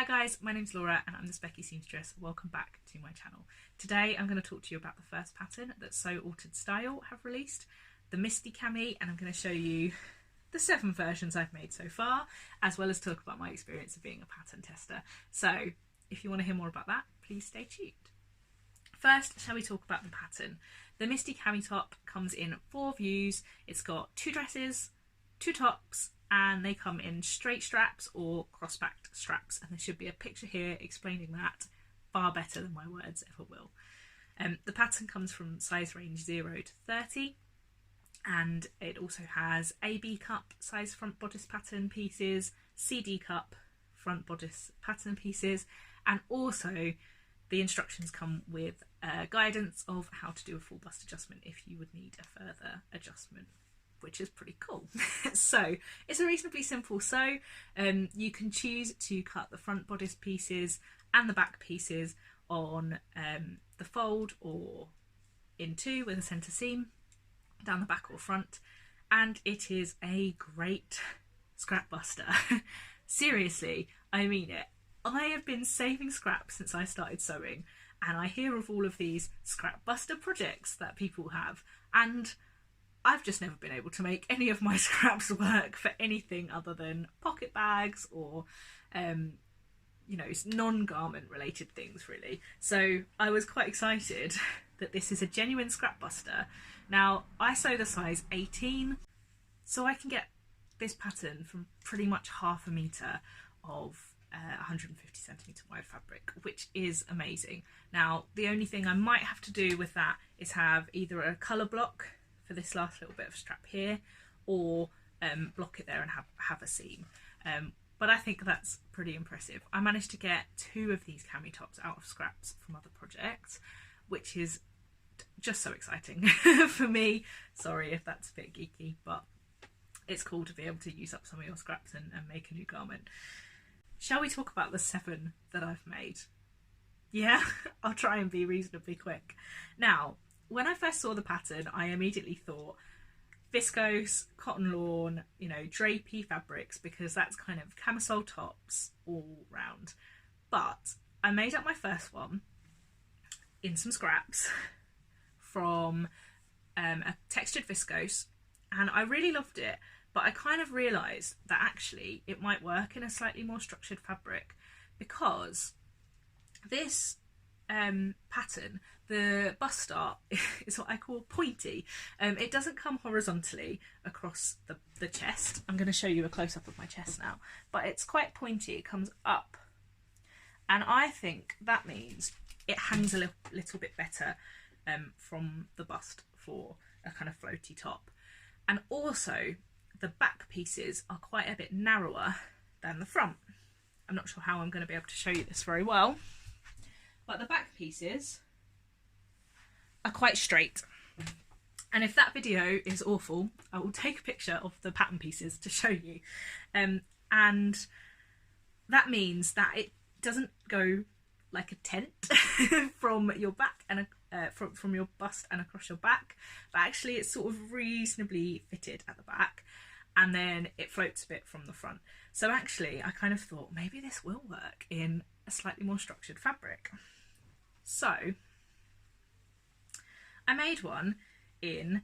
guys, my name's Laura and I'm the Specky Seamstress. Welcome back to my channel. Today I'm going to talk to you about the first pattern that So Altered Style have released, the Misty Cami, and I'm going to show you the 7 versions I've made so far, as well as talk about my experience of being a pattern tester. So if you want to hear more about that, please stay tuned. First, shall we talk about the pattern? The Misty Cami top comes in 4 views. It's got 2 dresses, 2 tops, and they come in straight straps or cross-backed straps, and there should be a picture here explaining that far better than my words ever will. The pattern comes from size range 0 to 30, and it also has AB cup size front bodice pattern pieces, CD cup front bodice pattern pieces, and also the instructions come with guidance of how to do a full bust adjustment if you would need a further adjustment, which is pretty cool. So it's a reasonably simple sew. You can choose to cut the front bodice pieces and the back pieces on the fold or in 2 with a centre seam down the back or front, and it is a great scrap buster. Seriously, I mean it. I have been saving scrap since I started sewing, and I hear of all of these scrap buster projects that people have, and I've just never been able to make any of my scraps work for anything other than pocket bags or you know, non-garment related things really. So I was quite excited that this is a genuine scrap buster. Now I sew the size 18, so I can get this pattern from pretty much ½ metre of 150 centimetre wide fabric, which is amazing. Now the only thing I might have to do with that is have either a colour block for this last little bit of strap here, or block it there and have a seam. But I think that's pretty impressive. I managed to get 2 of these cami tops out of scraps from other projects, which is just so exciting for me. Sorry if that's a bit geeky, but it's cool to be able to use up some of your scraps and make a new garment. Shall we talk about the 7 that I've made? Yeah, I'll try and be reasonably quick. Now, when I first saw the pattern, I immediately thought viscose, cotton lawn, you know, drapey fabrics, because that's kind of camisole tops all round. But I made up my first one in some scraps from a textured viscose, and I really loved it, but I kind of realised that actually it might work in a slightly more structured fabric, because this pattern, the bust start is what I call pointy. It doesn't come horizontally across the chest. I'm going to show you a close-up of my chest now, but it's quite pointy. It comes up, and I think that means it hangs a little bit better from the bust for a kind of floaty top. And also the back pieces are quite a bit narrower than the front. I'm not sure how I'm going to be able to show you this very well, but the back pieces are quite straight. And if that video is awful, I will take a picture of the pattern pieces to show you. And that means that it doesn't go like a tent from your back and from your bust and across your back, but actually it's sort of reasonably fitted at the back, and then it floats a bit from the front. So actually I kind of thought maybe this will work in a slightly more structured fabric. So I made one in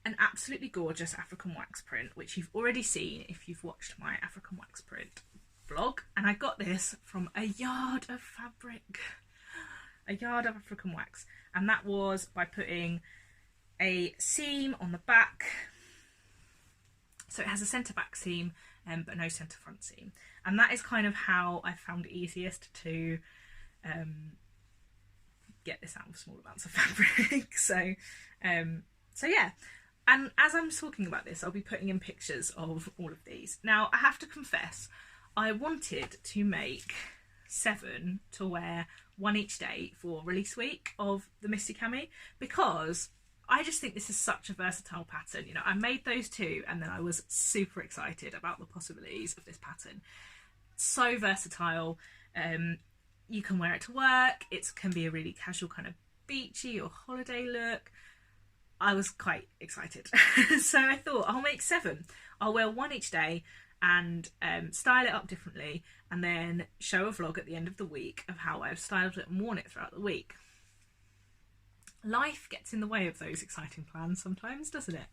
an absolutely gorgeous African wax print, which you've already seen if you've watched my African wax print vlog, and I got this from a yard of fabric, a yard of African wax, and that was by putting a seam on the back. So it has a centre back seam but no centre front seam, and that is kind of how I found it easiest to get this out of small amounts of fabric. So yeah, and as I'm talking about this, I'll be putting in pictures of all of these. Now I have to confess, I wanted to make 7 to wear 1 each day for release week of the Misty Cami, because I just think this is such a versatile pattern. You know, I made those 2 and then I was super excited about the possibilities of this pattern. So versatile. You can wear it to work. It can be a really casual kind of beachy or holiday look. I was quite excited. So I thought I'll make 7. I'll wear 1 each day and style it up differently, and then show a vlog at the end of the week of how I've styled it and worn it throughout the week. Life gets in the way of those exciting plans sometimes, doesn't it?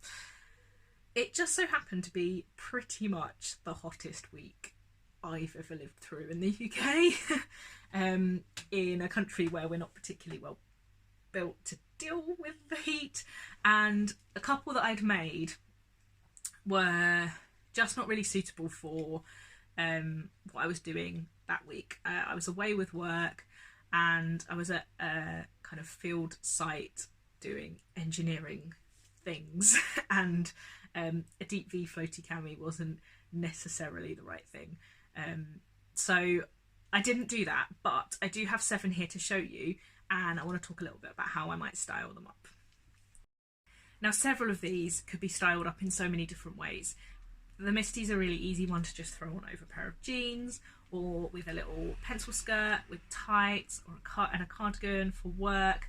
It just so happened to be pretty much the hottest week I've ever lived through in the UK, in a country where we're not particularly well built to deal with the heat, and a couple that I'd made were just not really suitable for what I was doing that week. I was away with work, and I was at a kind of field site doing engineering things, and a deep V floaty cami wasn't necessarily the right thing. So I didn't do that, but I do have 7 here to show you, and I want to talk a little bit about how I might style them up. Now, several of these could be styled up in so many different ways. The Misty's a really easy one to just throw on over a pair of jeans, or with a little pencil skirt with tights, or a cardigan for work.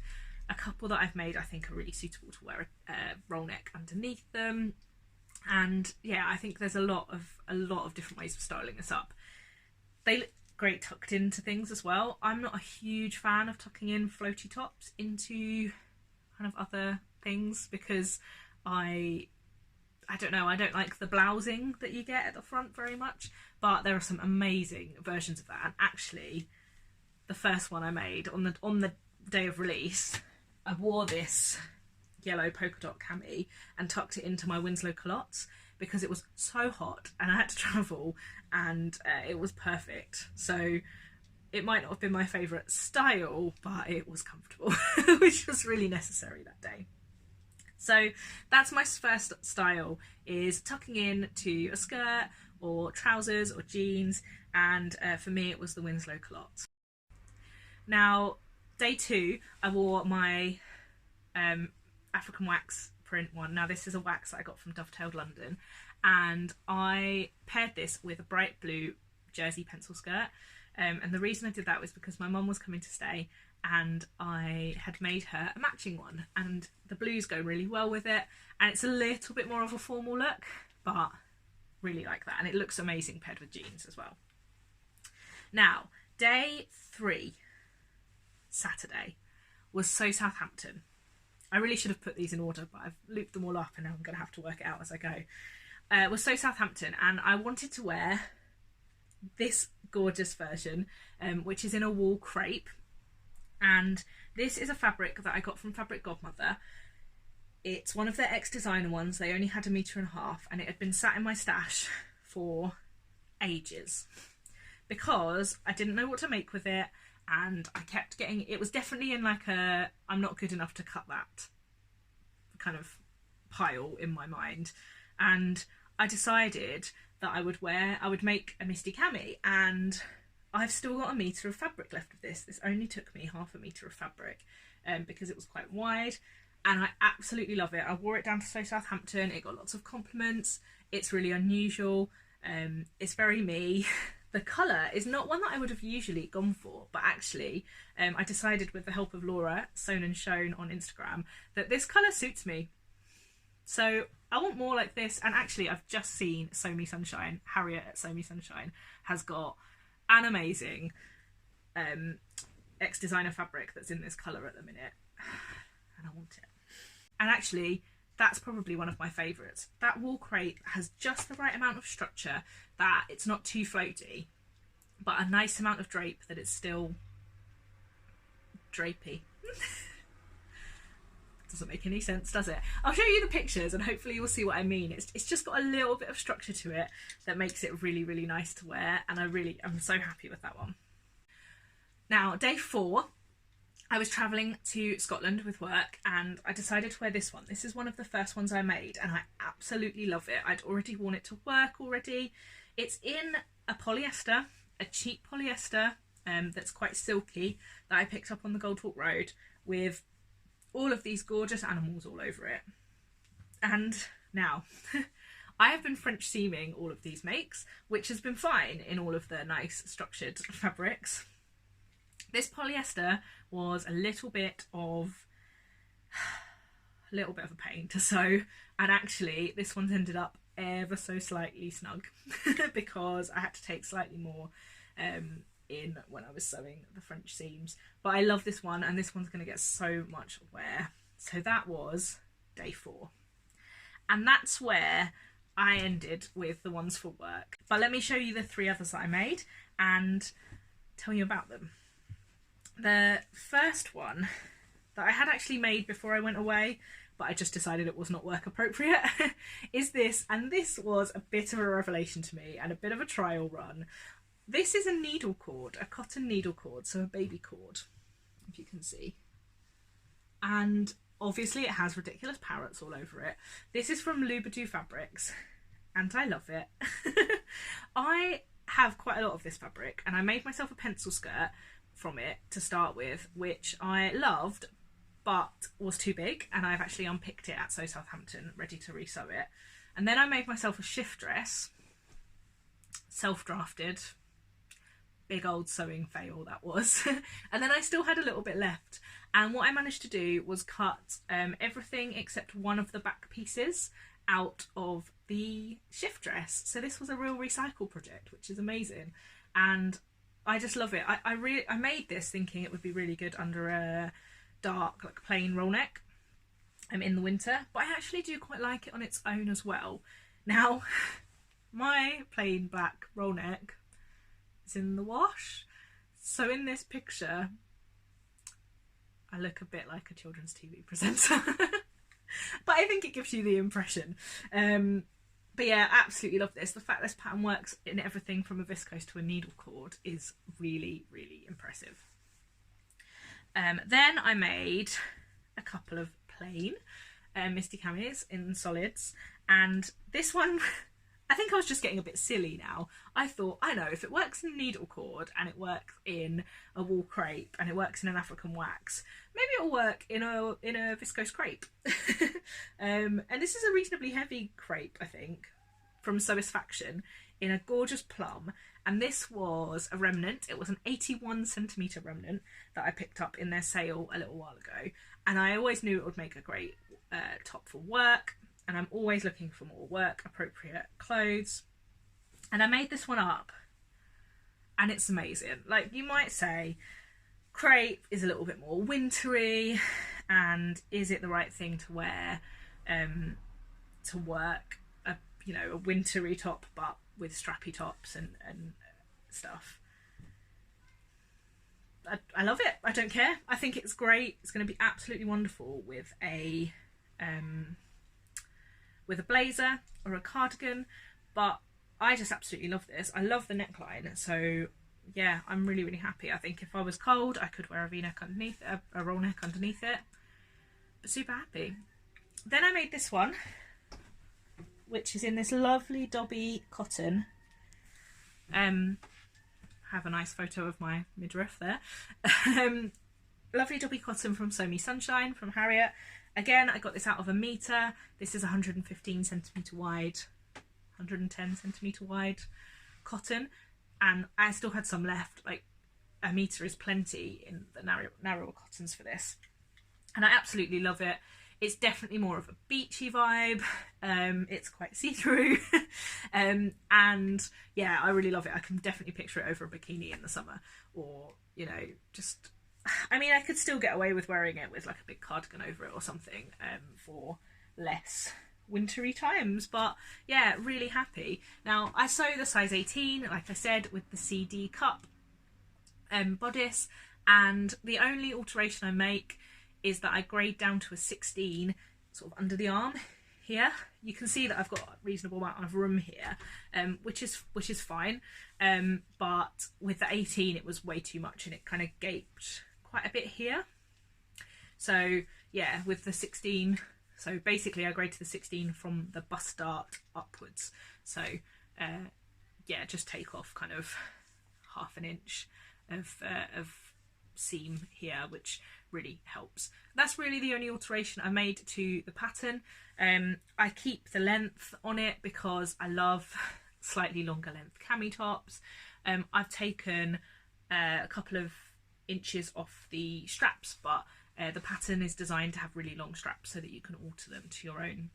A couple that I've made I think are really suitable to wear a roll neck underneath them. And yeah, I think there's a lot of different ways of styling this up. They look great tucked into things as well. I'm not a huge fan of tucking in floaty tops into kind of other things, because I don't know, I don't like the blousing that you get at the front very much, but there are some amazing versions of that. And actually, the first one I made on the day of release, I wore this yellow polka dot cami and tucked it into my Winslow culottes because it was so hot and I had to travel, and it was perfect. So it might not have been my favourite style, but it was comfortable, which was really necessary that day. So that's my first style, is tucking in to a skirt or trousers or jeans, and for me it was the Winslow culottes. Now, day 2, I wore my African wax print one. Now, this is a wax that I got from Dovetailed London, and I paired this with a bright blue jersey pencil skirt. And the reason I did that was because my mum was coming to stay, and I had made her a matching one, and the blues go really well with it, and it's a little bit more of a formal look, but really like that, and it looks amazing paired with jeans as well. Now, day 3, Saturday, was So Southampton. I really should have put these in order, but I've looped them all up and now I'm going to have to work it out as I go. Was So Southampton, and I wanted to wear this gorgeous version, which is in a wool crepe. And this is a fabric that I got from Fabric Godmother. It's one of their ex-designer ones. They only had 1.5 meters, and it had been sat in my stash for ages because I didn't know what to make with it, and I kept getting, it was definitely in like a I'm not good enough to cut that kind of pile in my mind. And I decided that I would make a Misty Cami, and I've still got 1 meter of fabric left of this. This only took me 0.5 meter of fabric because it was quite wide, and I absolutely love it. I wore it down to So Southampton. It got lots of compliments. It's really unusual. It's very me. The colour is not one that I would have usually gone for, but actually I decided, with the help of Laura, Sewn and Shown on Instagram, that this colour suits me. So I want more like this. And actually, I've just seen Sew Me Sunshine. Harriet at Sew Me Sunshine has got an amazing ex-designer fabric that's in this colour at the minute, and I want it. And actually, that's probably one of my favourites. That wool crepe has just the right amount of structure, that it's not too floaty, but a nice amount of drape that it's still drapey. Doesn't make any sense, does it? I'll show you the pictures and hopefully you'll see what I mean. It's just got a little bit of structure to it that makes it really, really nice to wear, and I'm so happy with that one. Now, day 4, I was travelling to Scotland with work, and I decided to wear this one. This is one of the first ones I made, and I absolutely love it. I'd already worn it to work already. It's in a polyester, a cheap polyester that's quite silky, that I picked up on the Gold Walk Road, with all of these gorgeous animals all over it. And now, I have been French seaming all of these makes, which has been fine in all of the nice structured fabrics. This polyester was a little bit of a pain to sew, and actually this one's ended up ever so slightly snug because I had to take slightly more in when I was sewing the French seams. But I love this one, and this one's going to get so much wear. So that was day 4. And that's where I ended with the ones for work. But let me show you the 3 others that I made and tell you about them. The first one that I had actually made before I went away, but I just decided it was not work appropriate, is this. And this was a bit of a revelation to me and a bit of a trial run. This is a needle cord, a cotton needle cord, so a baby cord, if you can see. And obviously it has ridiculous parrots all over it. This is from Lubadoo Fabrics, and I love it. I have quite a lot of this fabric, and I made myself a pencil skirt from it to start with, which I loved, but was too big, and I've actually unpicked it at Sew Southampton, ready to resew it. And then I made myself a shift dress, self-drafted. Big old sewing fail that was. And then I still had a little bit left, and what I managed to do was cut everything except one of the back pieces out of the shift dress. So this was a real recycle project, which is amazing, and I just love it. I made this thinking it would be really good under a dark, like, plain roll neck in the winter, but I actually do quite like it on its own as well. Now, my plain black roll neck is in the wash, so in this picture I look a bit like a children's TV presenter. But I think it gives you the impression. But yeah, absolutely love this. The fact this pattern works in everything from a viscose to a needle cord is really, really impressive. Then I made a couple of plain Misty Camis in solids, and this one I think I was just getting a bit silly now. I thought, I know, if it works in a needle cord and it works in a wool crepe and it works in an African wax, maybe it'll work in a viscose crepe. And this is a reasonably heavy crepe, I think, from Satisfaction, in a gorgeous plum. And this was a remnant. It was an 81cm remnant that I picked up in their sale a little while ago. And I always knew it would make a great top for work. And I'm always looking for more work appropriate clothes. And I made this one up, and it's amazing. Like, you might say crepe is a little bit more wintry, and is it the right thing to wear to work a wintry top but with strappy tops and stuff. I love it. I don't care. I think it's great. It's going to be absolutely wonderful with a blazer or a cardigan, but I just absolutely love this. I love the neckline, so yeah, I'm really, really happy. I think if I was cold, I could wear a V-neck underneath it, a roll neck underneath it, but super happy. Then I made this one, which is in this lovely Dobby cotton. Have a nice photo of my midriff there. Lovely Dobby cotton from Sew Me Sunshine from Harriet. Again, I got this out of a metre. This is 115cm wide, 110cm wide cotton, and I still had some left. Like, a metre is plenty in the narrower cottons for this, and I absolutely love it. It's definitely more of a beachy vibe. It's quite see-through, and yeah, I really love it. I can definitely picture it over a bikini in the summer, or just. I mean, I could still get away with wearing it with like a big cardigan over it or something for less wintry times, but yeah, really happy. Now, I sew the size 18, like I said, with the CD cup bodice, and the only alteration I make is that I grade down to a 16 sort of under the arm here. You can see that I've got a reasonable amount of room here, which is fine, but with the 18 it was way too much and it kind of gaped quite a bit here. So yeah, with the 16, so basically I grade to the 16 from the bust dart upwards. So yeah, just take off kind of ½ inch of seam here, which really helps. That's really the only alteration I made to the pattern. I keep the length on it because I love slightly longer length cami tops. I've taken a couple of inches off the straps, but the pattern is designed to have really long straps so that you can alter them to your own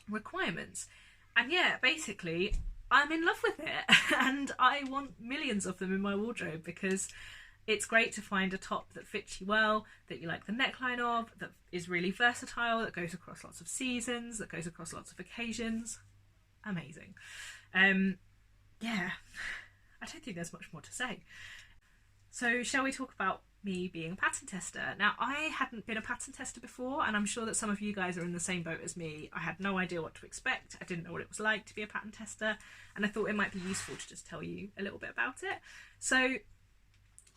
requirements. And yeah, basically I'm in love with it and I want millions of them in my wardrobe, because it's great to find a top that fits you well, that you like the neckline of, that is really versatile, that goes across lots of seasons, that goes across lots of occasions. Amazing. Yeah, I don't think there's much more to say. So shall we talk about me being a pattern tester? Now, I hadn't been a pattern tester before, and I'm sure that some of you guys are in the same boat as me. I had no idea what to expect. I didn't know what it was like to be a pattern tester, and I thought it might be useful to just tell you a little bit about it. So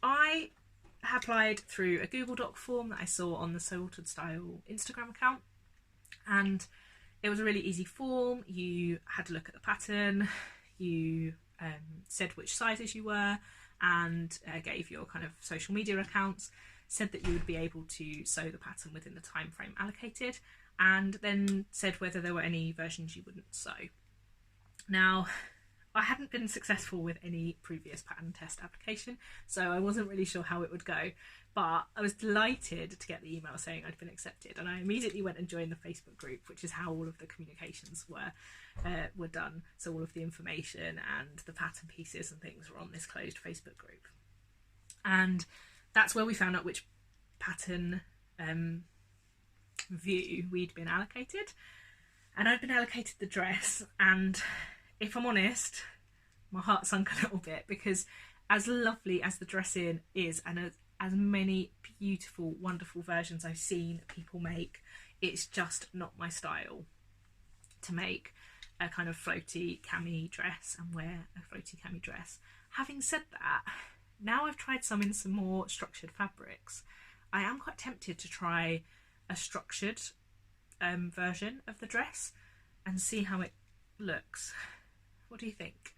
I applied through a Google Doc form that I saw on the So Altered Style Instagram account, and it was a really easy form. You had to look at the pattern, you said which sizes you were, and gave your kind of social media accounts, said that you would be able to sew the pattern within the time frame allocated, and then said whether there were any versions you wouldn't sew. Now, I hadn't been successful with any previous pattern test application, so I wasn't really sure how it would go, but I was delighted to get the email saying I'd been accepted, and I immediately went and joined the Facebook group, which is how all of the communications were done. So all of the information and the pattern pieces and things were on this closed Facebook group, and that's where we found out which pattern view we'd been allocated. And I'd been allocated the dress, and if I'm honest, my heart sunk a little bit, because as lovely as the dress is, and as many beautiful, wonderful versions I've seen people make, it's just not my style to make a kind of floaty cami dress and wear a floaty cami dress. Having said that, now I've tried some in some more structured fabrics, I am quite tempted to try a structured version of the dress and see how it looks. What do you think?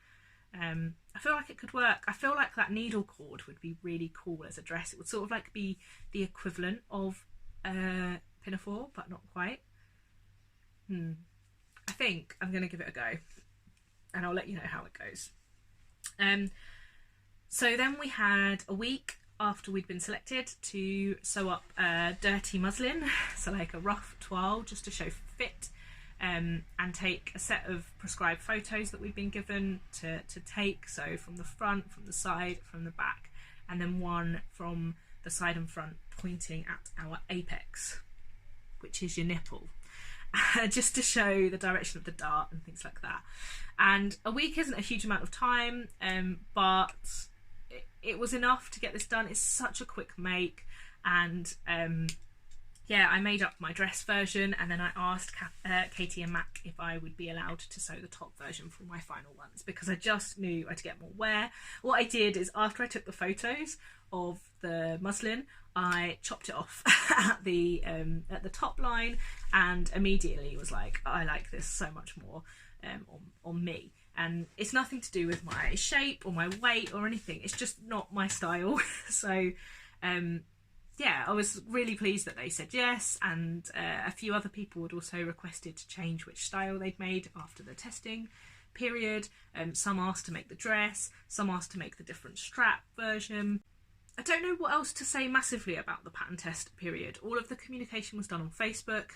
I feel like it could work. I feel like that needle cord would be really cool as a dress. It would sort of like be the equivalent of a pinafore, but not quite. I think I'm going to give it a go, and I'll let you know how it goes. So then we had a week after we'd been selected to sew up a dirty muslin, so like a rough toile, just to show fit. And take a set of prescribed photos that we've been given to take, so from the front, from the side, from the back, and then one from the side and front pointing at our apex, which is your nipple, just to show the direction of the dart and things like that. And a week isn't a huge amount of time, but it was enough to get this done. It's such a quick make, and yeah, I made up my dress version, and then I asked Katie and Mac if I would be allowed to sew the top version for my final ones, because I just knew I'd get more wear. What I did is, after I took the photos of the muslin, I chopped it off at the top line, and immediately was like, I like this so much more on me. And it's nothing to do with my shape or my weight or anything, it's just not my style. So yeah, I was really pleased that they said yes, and a few other people had also requested to change which style they'd made after the testing period. Some asked to make the dress, some asked to make the different strap version. I don't know what else to say massively about the pattern test period. All of the communication was done on Facebook.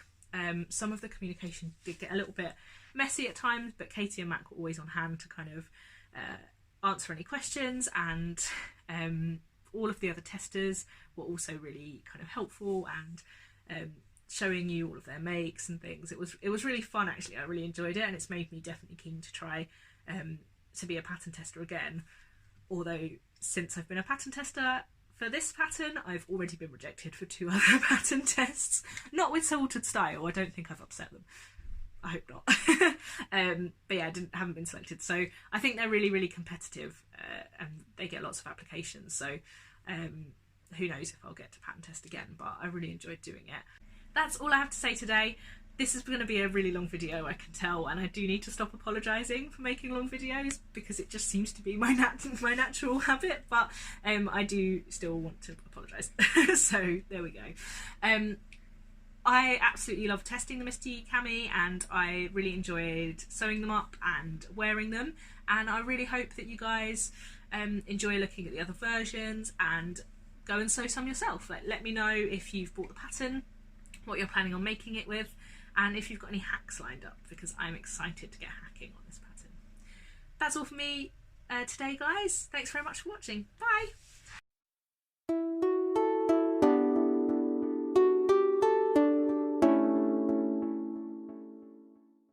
Some of the communication did get a little bit messy at times, but Katie and Mac were always on hand to kind of answer any questions, and all of the other testers were also really kind of helpful and showing you all of their makes and things. It was really fun, actually. I really enjoyed it, and it's made me definitely keen to try to be a pattern tester again. Although since I've been a pattern tester for this pattern, I've already been rejected for 2 other pattern tests. Not with So Altered Style. I don't think I've upset them. I hope not. But yeah, haven't been selected. So I think they're really, really competitive, and they get lots of applications. So who knows if I'll get to pattern test again, but I really enjoyed doing it. That's all I have to say today. This is going to be a really long video, I can tell, and I do need to stop apologising for making long videos, because it just seems to be my natural habit, but I do still want to apologise. So there we go. I absolutely love testing the Misty Cami, and I really enjoyed sewing them up and wearing them, and I really hope that you guys enjoy looking at the other versions and go and sew some yourself. Let me know if you've bought the pattern, what you're planning on making it with, and if you've got any hacks lined up, because I'm excited to get hacking on this pattern. That's all for me today, guys. Thanks very much for watching. Bye!